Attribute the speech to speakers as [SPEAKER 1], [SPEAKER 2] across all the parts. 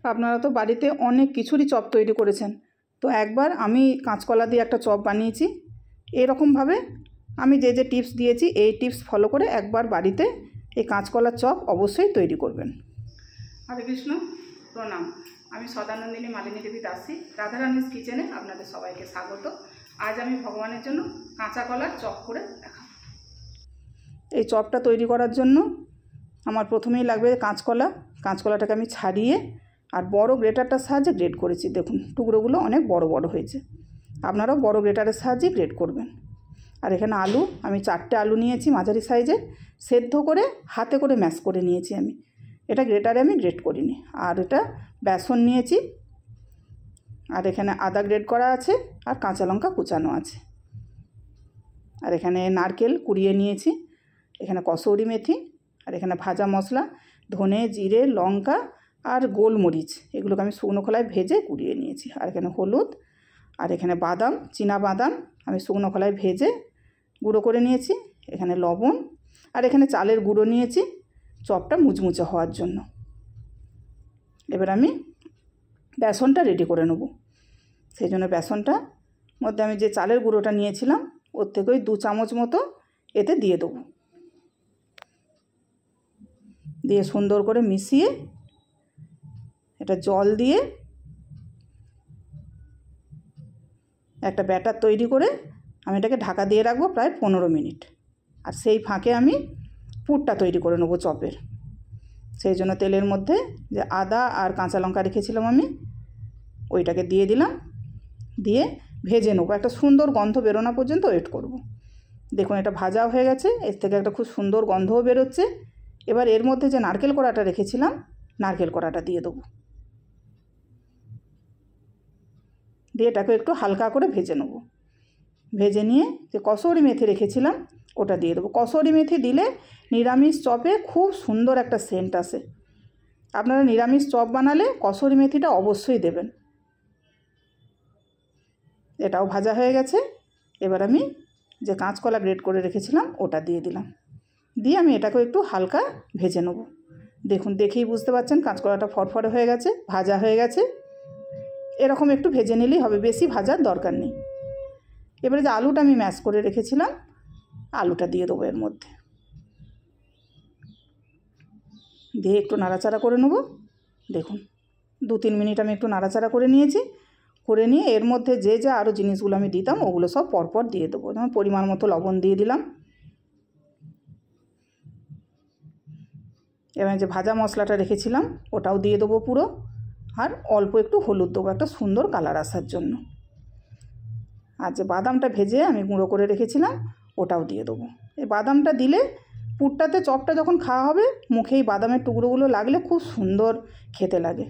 [SPEAKER 1] আপনারা তো বাড়িতে অনেক কিছুরই চপ তৈরি করেছেন, তো একবার আমি কাঁচকলা দিয়ে একটা চপ বানিয়েছি। এরকমভাবে আমি যে যে টিপস দিয়েছি এই টিপস ফলো করে একবার বাড়িতে এই কাঁচকলার চপ অবশ্যই তৈরি করবেন। হরে কৃষ্ণ, প্রণাম। আমি সদানন্দিনী মালিনী দেবী দাসী, রাধারানীস কিচেনে আপনাদের সবাইকে স্বাগত। আজ আমি ভগবানের জন্য কাঁচা কলার চপ করে দেখাবো। এই চপটা তৈরি করার জন্য আমার প্রথমেই লাগবে কাঁচকলা। কাঁচকলাটাকে আমি ছাড়িয়ে আর বড় গ্রেটারটার সাহায্যে গ্রেট করেছি। দেখুন টুকরোগুলো অনেক বড় বড় হয়েছে, আপনারাও বড় গ্রেটারের সাহায্যে গ্রেট করবেন। আর এখানে আলু, আমি 4টে আলু নিয়েছি মাঝারি সাইজে, সেদ্ধ করে হাতে করে ম্যাশ করে নিয়েছি আমি। এটা গ্রেটারে আমি গ্রেট করিনি। আর এটা বেসন নিয়েছি, আর এখানে আদা গ্রেট করা আছে, আর কাঁচা লঙ্কা কুচানো আছে। আর এখানে নারকেল কুড়িয়ে নিয়েছি, এখানে কসৌরি মেথি, আর এখানে ভাজা মশলা ধনে জিরে লঙ্কা আর গোলমরিচ, এগুলোকে আমি শুকনো খোলায় ভেজে কুড়িয়ে নিয়েছি। আর এখানে হলুদ, আর এখানে বাদাম, চীনা বাদাম আমি শুকনো খোলায় ভেজে গুঁড়ো করে নিয়েছি। এখানে লবণ, আর এখানে চালের গুঁড়ো নিয়েছি চপটা মুচমুচে হওয়ার জন্য। এবার আমি বেসনটা রেডি করে নেব। সেই জন্য বেসনটার মধ্যে আমি যে চালের গুঁড়োটা নিয়েছিলাম ওর থেকে ওই 2 চামচ মতো এতে দিয়ে দেবো। দিয়ে সুন্দর করে মিশিয়ে এটা জল দিয়ে একটা ব্যাটার তৈরি করে আমি এটাকে ঢাকা দিয়ে রাখবো প্রায় 15 মিনিট। আর সেই ফাঁকে আমি পুরটা তৈরি করে নেবো চপের। সেই জন্য তেলের মধ্যে যে আদা আর কাঁচা লঙ্কা রেখেছিলাম আমি ওইটাকে দিয়ে দিলাম, দিয়ে ভেজে নেবো। একটা সুন্দর গন্ধ বেরোনো পর্যন্ত ওয়েট করব। দেখুন এটা ভাজা হয়ে গেছে, এর থেকে একটা খুব সুন্দর গন্ধও বেরোচ্ছে। এবার এর মধ্যে যে নারকেল কোড়াটা রেখেছিলাম নারকেল কোড়াটা দিয়ে দেবো, দিয়ে এটাকে একটু হালকা করে ভেজে নেব। ভেজে নিয়ে যে কসৌরি মেথি রেখেছিলাম ওটা দিয়ে দেবো। কসৌরি মেথি দিলে নিরামিষ চপে খুব সুন্দর একটা সেন্ট আসে। আপনারা নিরামিষ চপ বানালে কসৌরি মেথিটা অবশ্যই দেবেন। এটাও ভাজা হয়ে গেছে। এবার আমি যে কাঁচকলা গ্রেট করে রেখেছিলাম ওটা দিয়ে দিলাম, দিয়ে আমি এটাকে একটু হালকা ভেজে নেব। দেখুন দেখেই বুঝতে পারছেন কাঁচকলাটা ফরফরে হয়ে গেছে, ভাজা হয়ে গেছে। এরকম একটু ভেজে নিলেই হবে, বেশি ভাজার দরকার নেই। এবারে যে আলুটা আমি ম্যাশ করে রেখেছিলাম আলুটা দিয়ে দেবো এর মধ্যে, দিয়ে একটু নাড়াচাড়া করে নেব। দেখুন 2-3 মিনিট আমি একটু নাড়াচাড়া করে নিয়েছি। করে নিয়ে এর মধ্যে যে যা আরও জিনিসগুলো আমি দিতাম ওগুলো সব পরপর দিয়ে দেবো। যেমন পরিমাণ মতো লবণ দিয়ে দিলাম। এবার যে ভাজা মশলাটা রেখেছিলাম ওটাও দিয়ে দেবো পুরো, আর অল্প একটু হলুদ দেবো একটা সুন্দর কালার আসার জন্য। আর যে বাদামটা ভেজে আমি গুঁড়ো করে রেখেছিলাম ওটাও দিয়ে দেবো। এই বাদামটা দিলে পুরটাতে চপটা যখন খাওয়া হবে মুখেই বাদামের টুকরোগুলো লাগলে খুব সুন্দর খেতে লাগে।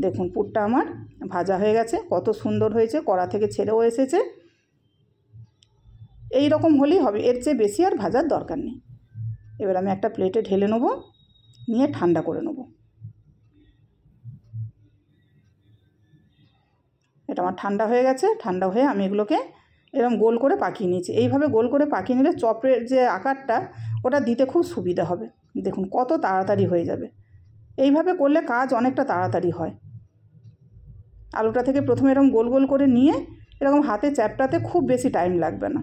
[SPEAKER 1] দেখুন পুরটা আমার ভাজা হয়ে গেছে, কত সুন্দর হয়েছে, কড়া থেকে ছেড়েও এসেছে। এই রকম হলেই হবে, এর চেয়ে বেশি আর ভাজার দরকার নেই। এবার আমি একটা প্লেটে ঢেলে নেব, নিয়ে ঠান্ডা করে নেব। এটা আমার ঠান্ডা হয়ে গেছে। ঠান্ডা হয়ে আমি এগুলোকে এরকম গোল করে পাকিয়ে নিয়েছি। এইভাবে গোল করে পাকিয়ে নিলে চপের যে আকারটা ওটা দিতে খুব সুবিধা হবে। দেখুন কত তাড়াতাড়ি হয়ে যাবে। এইভাবে করলে কাজ অনেকটা তাড়াতাড়ি হয়। আলুটা থেকে প্রথমে এরকম গোল গোল করে নিয়ে এরকম হাতে চ্যাপটাতে খুব বেশি টাইম লাগবে না।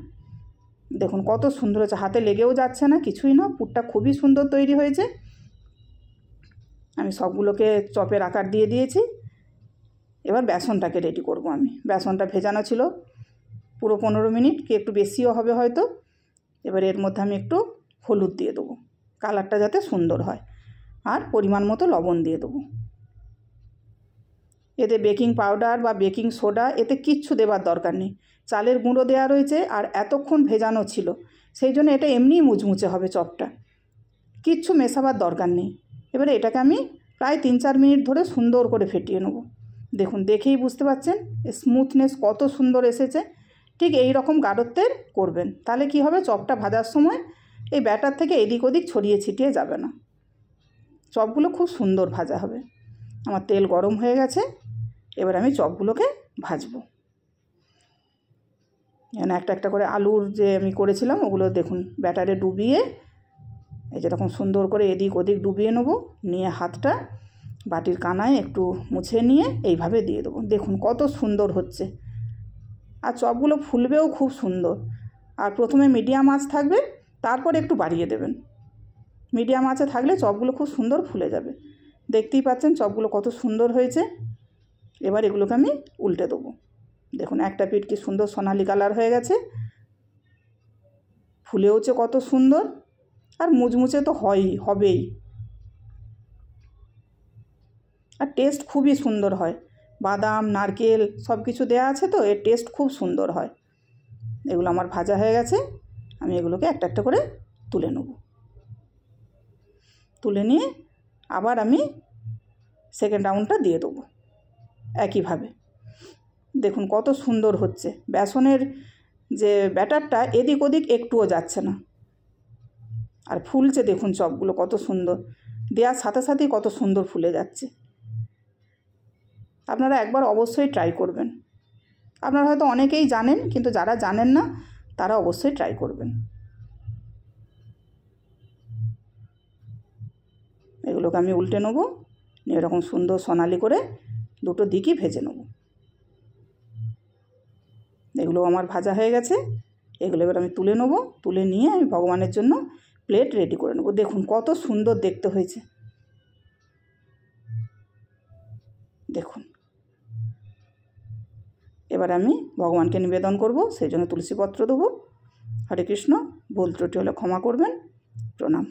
[SPEAKER 1] দেখুন কত সুন্দর হয়েছে, হাতে লেগেও যাচ্ছে না, কিছুই না। পুরটা খুবই সুন্দর তৈরি হয়েছে। আমি সবগুলোকে চপের আকার দিয়ে দিয়েছি। এবার বেসনটাকে রেডি করব আমি। বেসনটা ভেজানো ছিল পুরো 15 মিনিট, কি একটু বেশিও হবে হয়তো। এবার এর মধ্যে আমি একটু হলুদ দিয়ে দেবো, কালারটা যাতে সুন্দর হয়, আর পরিমাণ মতো লবণ দিয়ে দেবো। এতে বেকিং পাউডার বা বেকিং সোডা এতে কিচ্ছু দেবার দরকার নেই। চালের গুঁড়ো দেওয়া রয়েছে আর এতক্ষণ ভেজানো ছিল, সেই জন্য এটা এমনিই মুচমুচে হবে চপটা, কিচ্ছু মেশাবার দরকার নেই। এবারে এটাকে আমি প্রায় 3-4 মিনিট ধরে সুন্দর করে ফেটিয়ে নেব। দেখুন দেখেই বুঝতে পারছেন স্মুথনেস কত সুন্দর এসেছে। ঠিক এই রকম গাঢ়ত্বের করবেন, তাহলে কি হবে চপটা ভাজার সময় এই ব্যাটার থেকে এদিক ওদিক ছড়িয়ে ছিটিয়ে যাবে না, চপগুলো খুব সুন্দর ভাজা হবে। আমার তেল গরম হয়ে গেছে, এবার আমি চপগুলোকে ভাজবো। এখানে একটা একটা করে আলুর যে আমি করেছিলাম ওগুলো দেখুন ব্যাটারে ডুবিয়ে এই যেরকম সুন্দর করে এদিক ওদিক ডুবিয়ে নেবো। নিয়ে হাতটা বাটির কানায় একটু মুছে নিয়ে এইভাবে দিয়ে দেবো। দেখুন কত সুন্দর হচ্ছে, আর চপগুলো ফুলবেও খুব সুন্দর। আর প্রথমে মিডিয়াম আঁচ থাকবে, তারপর একটু বাড়িয়ে দেবেন। মিডিয়াম আঁচে থাকলে চপগুলো খুব সুন্দর ফুলে যাবে। দেখতেই পাচ্ছেন চপগুলো কত সুন্দর হয়েছে। এবার এগুলোকে আমি উল্টে দেবো। দেখুন একটা পিঠ কি সুন্দর সোনালি কালার হয়ে গেছে, ফুলেওছে কত সুন্দর, আর মুচমুচে তো হবেই, আর টেস্ট খুবই সুন্দর হয়। বাদাম নারকেল সব কিছু দেওয়া আছে তো, এর টেস্ট খুব সুন্দর হয়। এগুলো আমার ভাজা হয়ে গেছে, আমি এগুলোকে একটা একটা করে তুলে নেব। তুলে নিয়ে আবার আমি সেকেন্ড রাউন্ডটা দিয়ে দেবো একইভাবে। দেখুন কত সুন্দর হচ্ছে, বেসনের যে ব্যাটারটা এদিক ওদিক একটুও যাচ্ছে না, আর ফুলছে দেখুন চপগুলো কত সুন্দর, দেওয়ার সাথে সাথেই কত সুন্দর ফুলে যাচ্ছে। আপনারা একবার অবশ্যই ট্রাই করবেন। আপনারা হয়তো অনেকেই জানেন, কিন্তু যারা জানেন না তারা অবশ্যই ট্রাই করবেন। এগুলোকে আমি উল্টে নেব, নিয়ে এরকম সুন্দর সোনালি করে দুটো দিকই ভেজে নেব। এগুলো আমার ভাজা হয়ে গেছে, এগুলো এবার আমি তুলে নেব। তুলে নিয়ে আমি ভগবানের জন্য প্লেট রেডি করে নেব। দেখুন কত সুন্দর দেখতে হয়েছে। দেখুন এবার আমি ভগবানকে নিবেদন করব, সেই জন্য তুলসী পত্র দেবো। হরে কৃষ্ণ, ভুল ত্রুটি হলে ক্ষমা করবেন। প্রণাম।